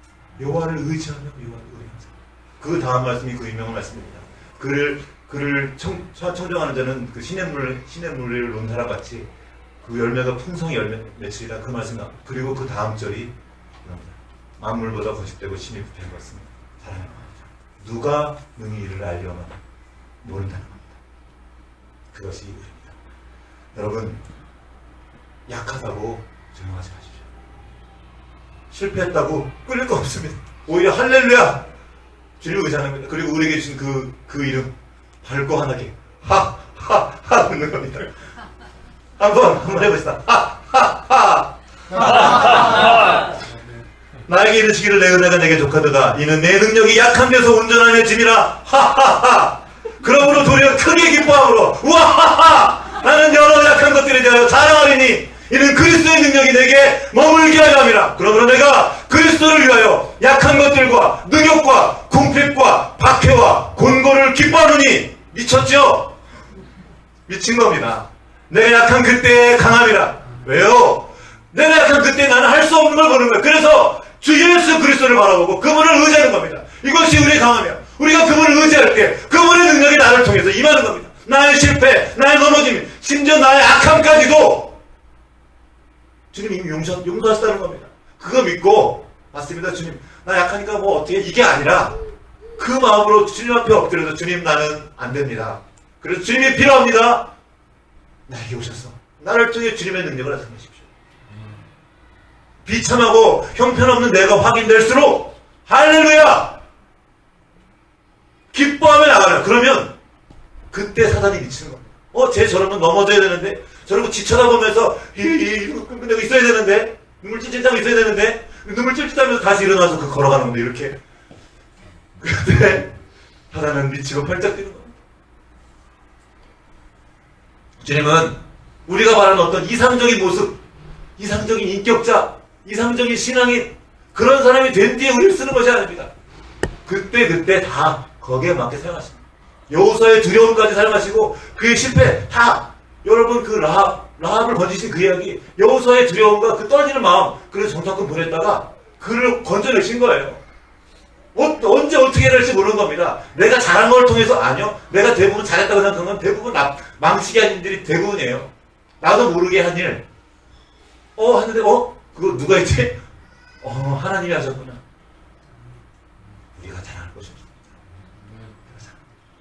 여호와를 의지하며 여호와를 의뢰하는 사람. 그 다음 말씀이 그 유명한 말씀입니다. 그를 청정하는 자는 그 시냇물을 놓은 사람 같이 그 열매가 풍성히 열매 맺으리라. 그 말씀 나옵니다. 그리고 그 다음 절이 만물보다 거식되고 심히 부패한 것은 사람의 마음이다. 누가 능히 이를 알려면 모른다는 겁니다. 그것이 우리입니다. 여러분 약하다고 조용하지 마십시오. 실패했다고 끌릴 거 없습니다. 오히려 할렐루야 주님을 의지하는 겁니다. 그리고 우리에게 주신 그 이름 밝고 환하게 하하 웃는 겁니다. 한번 해봅시다. 하하하 나에게 이르시기를 내 은혜가 내게 족하도다. 이는 내 능력이 약한 데서 온전함의 짐이라. 하하하 그러므로 도리어 크게 기뻐함으로 우와하하 나는 여러 약한 것들에 대하여 자랑하리니 이는 그리스도의 능력이 내게 머물게 하려 함이라. 그러므로 내가 그리스도를 위하여 약한 것들과 능욕과 궁핍과 박해와 곤고를 기뻐하노니. 미쳤죠? 미친 겁니다. 내가 약한 그때의 강함이라. 왜요? 내가 약한 그때 나는 할 수 없는 걸 보는 거예요. 그래서 주 예수 그리스도를 바라보고 그분을 의지하는 겁니다. 이것이 우리의 강함이야. 우리가 그분을 의지할 때 그분의 능력이 나를 통해서 임하는 겁니다. 나의 실패, 나의 넘어짐, 심지어 나의 악함까지도 주님이 이미 용서하셨다는 겁니다. 그거 믿고 맞습니다. 주님 나 약하니까 뭐 어떻게 이게 아니라 그 마음으로 주님 앞에 엎드려서 주님 나는 안 됩니다. 그래서 주님이 필요합니다. 나에게 오셔서 나를 통해 주님의 능력을 나타내십시오. 비참하고 형편없는 내가 확인될수록 할렐루야 기뻐하며 나가라. 그러면 그때 사단이 미치는 겁니다. 쟤 저러면 넘어져야 되는데 저러고 지쳐다보면서 내가 있어야 되는데 눈물 찔찔하고 있어야 되는데 눈물 찔찔하면서 다시 일어나서 걸어가는 건데 이렇게 그때 사단은 미치고 펄쩍 뛰는 겁니다. 주님은 우리가 말하는 어떤 이상적인 모습, 이상적인 인격자, 이상적인 신앙인, 그런 사람이 된 뒤에 우리를 쓰는 것이 아닙니다. 그때 다 거기에 맞게 사용하십니다. 여호수아의 두려움까지 사용하시고 그의 실패 다, 여러분 그 라합을 건지신 그 이야기, 여호수아의 두려움과 그 떨리는 마음, 그래서 정탐꾼 보냈다가 그를 건져내신 거예요. 언제 어떻게 해야 할지 모르는 겁니다. 내가 잘한 걸 통해서, 아니요, 내가 대부분 잘했다고 생각하는 건 대부분 망치게 한 일들이 대부분이에요. 나도 모르게 한 일. 하는데 그거 누가 했지? 하나님이 하셨구나. 우리가 잘할 것이 없습니다.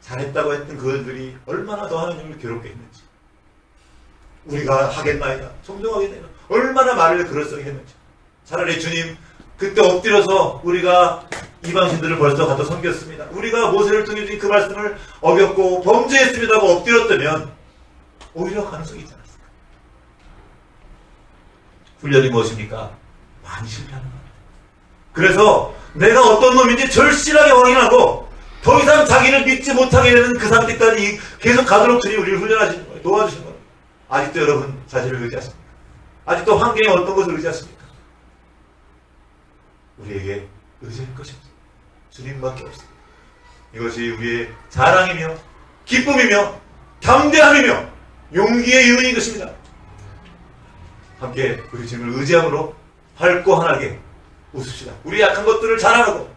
잘했다고 했던 그들이 얼마나 더 하나님을 괴롭게 했는지, 우리가 하겠나이다, 존경하겠나이다, 얼마나 말을 그럴싸하게 했는지. 차라리 주님 그때 엎드려서 우리가 이방신들을 벌써 갖다 섬겼습니다, 우리가 모세를 통해 주신 그 말씀을 어겼고 범죄했습니다고 엎드렸다면 오히려 가능성이 있지 않았을까. 훈련이 무엇입니까? 많이 실패하는 겁니다. 그래서 내가 어떤 놈인지 절실하게 확인하고 더 이상 자기를 믿지 못하게 되는 그 상태까지 계속 가도록 주님 우리를 훈련하시는 거예요. 도와주시는 거예요. 아직도 여러분 자신을 의지하십니까? 아직도 환경에 어떤 것을 의지하십니까? 우리에게 의지할 것이 없습니다. 주님밖에 없습니다. 이것이 우리의 자랑이며 기쁨이며 담대함이며 용기의 이유인 것입니다. 함께 우리 주님을 의지함으로 밝고 환하게 웃읍시다. 우리 약한 것들을 자랑하고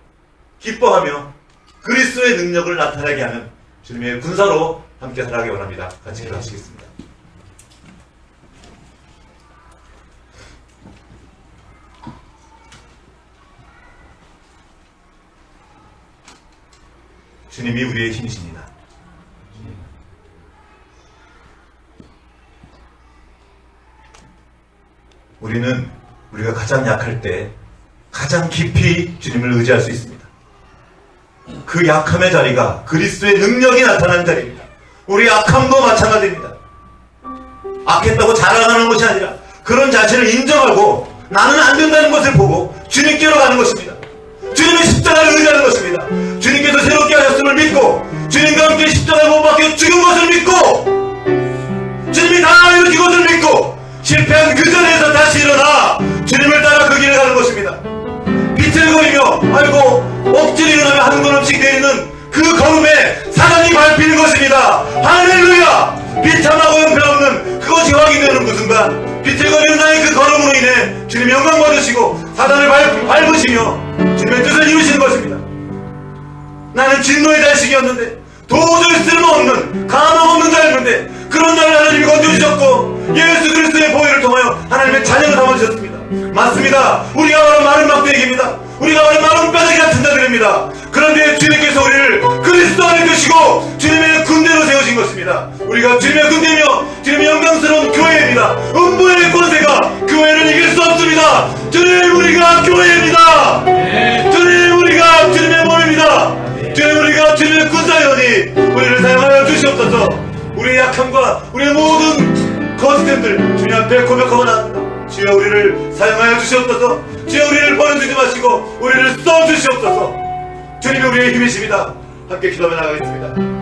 기뻐하며 그리스도의 능력을 나타나게 하는 주님의 군사로 함께 살아가기 원합니다. 같이 기도하시겠습니다. 주님이 우리의 힘이십니다. 우리는 우리가 가장 약할 때 가장 깊이 주님을 의지할 수 있습니다. 그 약함의 자리가 그리스도의 능력이 나타나는 자리입니다. 우리 약함도 마찬가지입니다. 악했다고 자랑하는 것이 아니라 그런 자체를 인정하고 나는 안 된다는 것을 보고 주님께로 가는 것입니다. 주님의 십자가를 의지하는 것입니다. 주님께서 새롭게 하셨음을 믿고 주님과 함께 십자가에 못 박혀 죽은 것을 믿고 주님이 다 이루신 것을 믿고 실패한 그 자리에서 다시 일어나 주님을 따라 그 길을 가는 것입니다. 비틀거리며 억지로 일어나며 하는 것 없이 내리는 그 걸음에 사랑이 밟히는 것입니다. 할렐루야! 비참하고 형편없는 그것이 확인되는 그 순간 비틀거리는 나의 그 걸음으로 인해 주님 영광 받으시고 사단을 밟으시며 주님의 뜻을 이루시는 것입니다. 나는 진노의 자식이었는데 도저히 쓸모없는 가망없는 자였는데 그런 나를 하나님이 건져주셨고 예수 그리스도의 보혈을 통하여 하나님의 자녀로 삼아주셨습니다. 맞습니다. 우리가 바로 마른 막대기입니다. 우리가 바로 마른 뼈다귀 같은 자들입니다. 그런데 주님께서 우리를 그리스도 안에 두시고 주님의 군대로 세우신 것입니다. 우리가 주님의 군대며 주님의 영광스러운 교회입니다. 음부의 권세가 교회를 이길 수 없습니다. 주님, 우리가 교회입니다. 주님, 우리가 주님의 몸입니다. 주님, 우리가 주님의 군사여니 우리를 사용하여 주시옵소서. 우리의 약함과 우리의 모든 거짓됨들 주님 앞에 고백하고 나옵니다. 주여, 우리를 사용하여 주시옵소서. 주여, 우리를 버려두지 마시고 우리를 써주시옵소서. 주님이 우리의 힘이십니다. 함께 기도하며 나가겠습니다.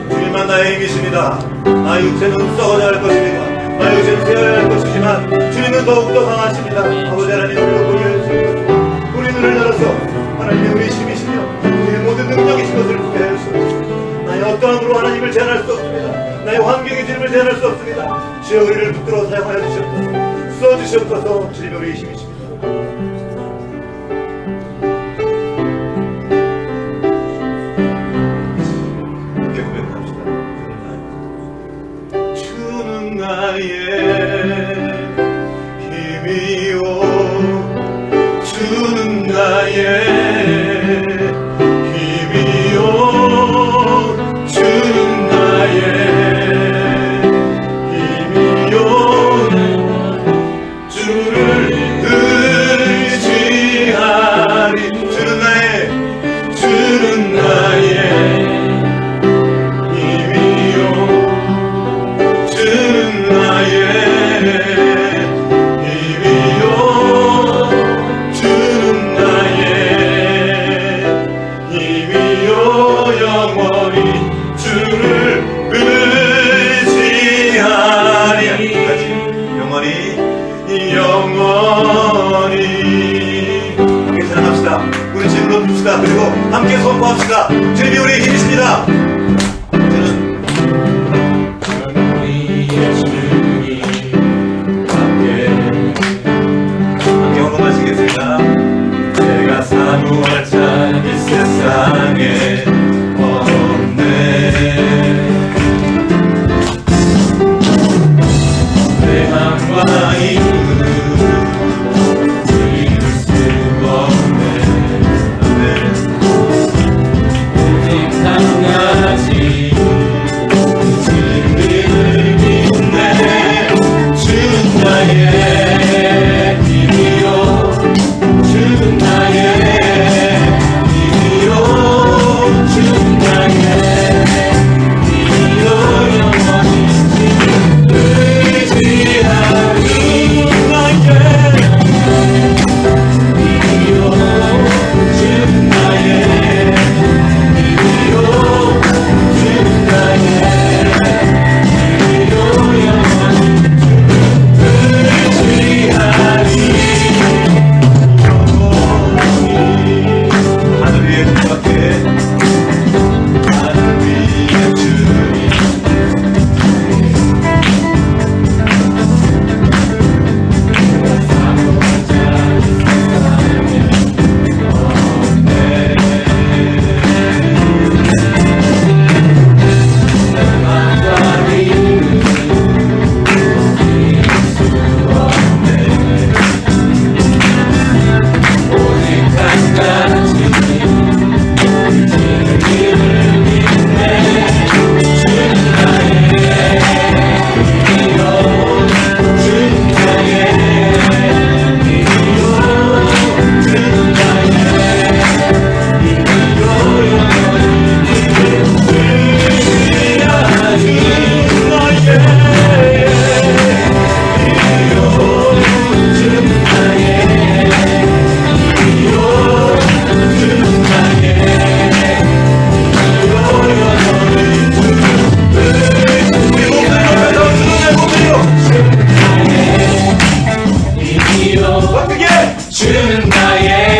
주님만 나의 힘이십니다. 나의 육체는 썩어야 할 것입니다. 나의 육체는 세어야 할 것이지만 주님은 더욱더 강하십니다. 아버지 하나님, 우리를 보게 해주시옵소서. 우리 눈을 열어서 하나님의 우리 힘이시며 우리의 모든 능력이신 것을 보게 하여 주시옵소서. 나의 어떠함으로 하나님을 제한할 수 없습니다. 나의 환경의 주님을 제한할 수 없습니다. 주여, 우리를 붙들어 사용하여 주시옵소서. 써주시옵소서. 주님이 우리의 힘이십니다. 기도합시다. 우리 집으로 눕시다. 그리고 함께 선포합시다. 주님이 우리의 힘이십니다. 저는 우리의 주님 함께 언급하시겠습니다. 내가 사모할 자 이 세상에 없네. 내 맘과 이루는 이룰 수 없네. 오직 한 가지 주님을 믿네. 주는 나의 힘이요, 주는 나의 힘이요, 주는 나의 힘이요, 영원히 의지하는 나의 힘이요, 주는 나의 힘이요, 주는 나의 힘이요, 영원히 하늘 위에 주밖에 하늘 위에 주님 주는 나의